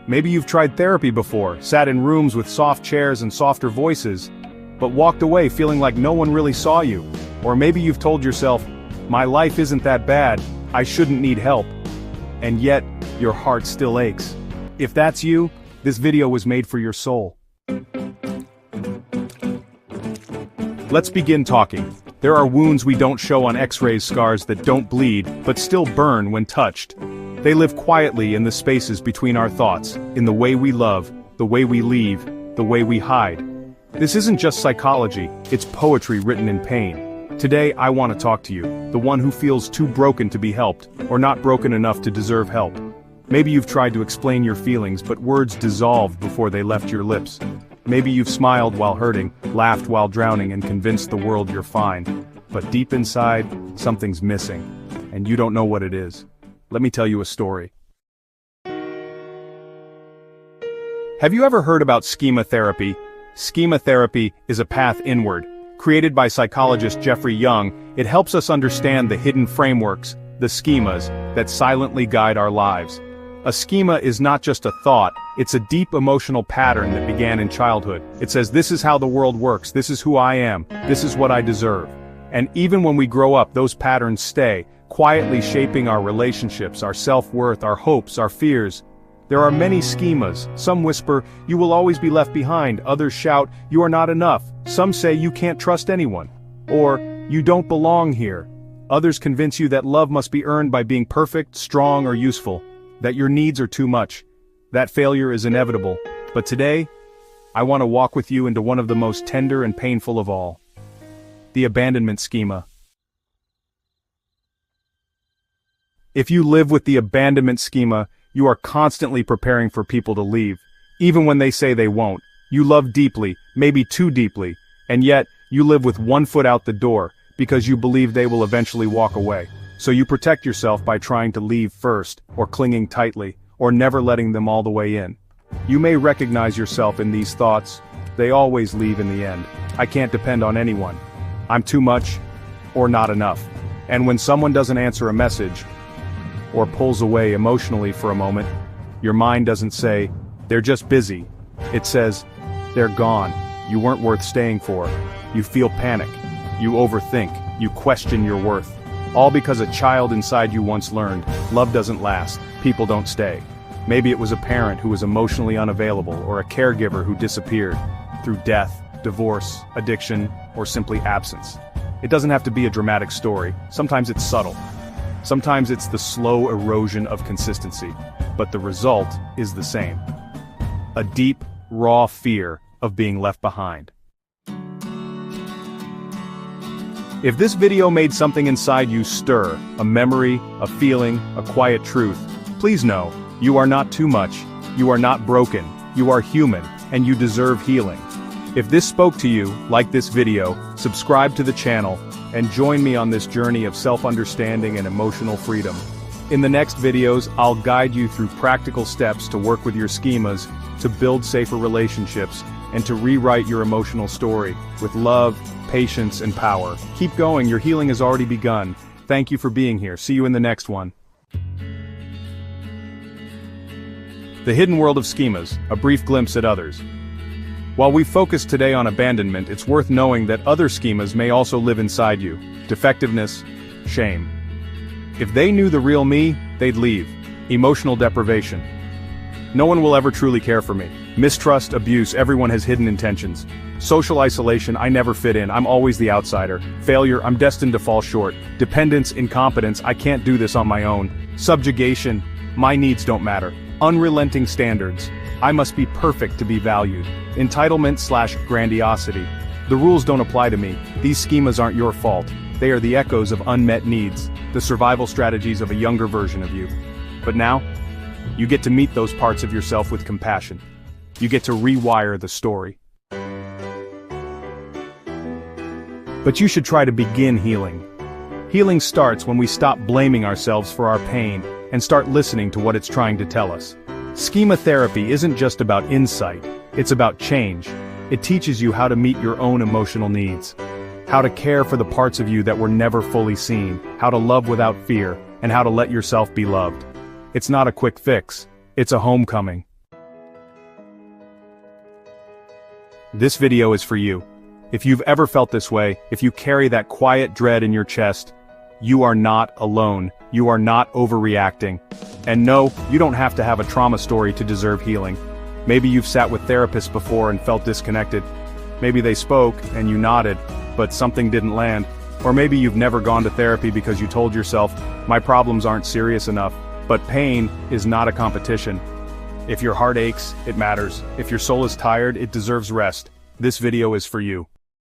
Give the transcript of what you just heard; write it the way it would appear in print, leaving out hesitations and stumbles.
Maybe you've tried therapy before, sat in rooms with soft chairs and softer voices, but walked away feeling like no one really saw you. Or maybe you've told yourself, my life isn't that bad, I shouldn't need help. And yet, your heart still aches. If that's you, this video was made for your soul. Let's begin talking. There are wounds we don't show on X-rays, scars that don't bleed, but still burn when touched. They live quietly in the spaces between our thoughts, in the way we love, the way we leave, the way we hide. This isn't just psychology, it's poetry written in pain. Today I want to talk to you, the one who feels too broken to be helped, or not broken enough to deserve help. Maybe you've tried to explain your feelings, but words dissolved before they left your lips. Maybe you've smiled while hurting, laughed while drowning, and convinced the world you're fine. But deep inside, something's missing, and you don't know what it is. Let me tell you a story. Have you ever heard about Schema Therapy? Schema Therapy is a path inward. Created by psychologist Jeffrey Young, it helps us understand the hidden frameworks, the schemas, that silently guide our lives. A schema is not just a thought, it's a deep emotional pattern that began in childhood. It says, this is how the world works, this is who I am, this is what I deserve. And even when we grow up, those patterns stay, quietly shaping our relationships, our self-worth, our hopes, our fears. There are many schemas. Some whisper, you will always be left behind. Others shout, you are not enough. Some say you can't trust anyone. Or, you don't belong here. Others convince you that love must be earned by being perfect, strong, or useful. That your needs are too much. That failure is inevitable. But today, I want to walk with you into one of the most tender and painful of all. The abandonment schema. If you live with the abandonment schema, you are constantly preparing for people to leave. Even when they say they won't. You love deeply, maybe too deeply, and yet, you live with one foot out the door, because you believe they will eventually walk away. So you protect yourself by trying to leave first, or clinging tightly, or never letting them all the way in. You may recognize yourself in these thoughts. They always leave in the end. I can't depend on anyone. I'm too much, or not enough. And when someone doesn't answer a message, or pulls away emotionally for a moment, your mind doesn't say, they're just busy. It says, they're gone. You weren't worth staying for. You feel panic. You overthink. You question your worth. All because a child inside you once learned, love doesn't last, people don't stay. Maybe it was a parent who was emotionally unavailable, or a caregiver who disappeared, through death, divorce, addiction, or simply absence. It doesn't have to be a dramatic story. Sometimes it's subtle. Sometimes it's the slow erosion of consistency, but the result is the same. A deep, raw fear of being left behind. If this video made something inside you stir, a memory, a feeling, a quiet truth, please know, you are not too much, you are not broken, you are human, and you deserve healing. If this spoke to you, like this video, subscribe to the channel, and join me on this journey of self-understanding and emotional freedom. In the next videos, I'll guide you through practical steps to work with your schemas, to build safer relationships, and to rewrite your emotional story, with love, patience, and power. Keep going, your healing has already begun. Thank you for being here. See you in the next one. The hidden world of schemas, a brief glimpse at others. While we focus today on abandonment, it's worth knowing that other schemas may also live inside you. Defectiveness, shame. If they knew the real me, they'd leave. Emotional deprivation. No one will ever truly care for me. Mistrust, abuse, everyone has hidden intentions. Social isolation, I never fit in, I'm always the outsider. Failure, I'm destined to fall short. Dependence, incompetence, I can't do this on my own. Subjugation, my needs don't matter. Unrelenting standards, I must be perfect to be valued. Entitlement/grandiosity. The rules don't apply to me. These schemas aren't your fault. They are the echoes of unmet needs, the survival strategies of a younger version of you. But now, you get to meet those parts of yourself with compassion. You get to rewire the story. But you should try to begin healing. Healing starts when we stop blaming ourselves for our pain and start listening to what it's trying to tell us. Schema therapy isn't just about insight, it's about change. It teaches you how to meet your own emotional needs, how to care for the parts of you that were never fully seen, how to love without fear, and how to let yourself be loved. It's not a quick fix, it's a homecoming. This video is for you. If you've ever felt this way, if you carry that quiet dread in your chest, you are not alone. You are not overreacting. And no, you don't have to have a trauma story to deserve healing. Maybe you've sat with therapists before and felt disconnected. Maybe they spoke and you nodded, but something didn't land. Or maybe you've never gone to therapy because you told yourself, my problems aren't serious enough. But pain is not a competition. If your heart aches, it matters. If your soul is tired, it deserves rest. This video is for you.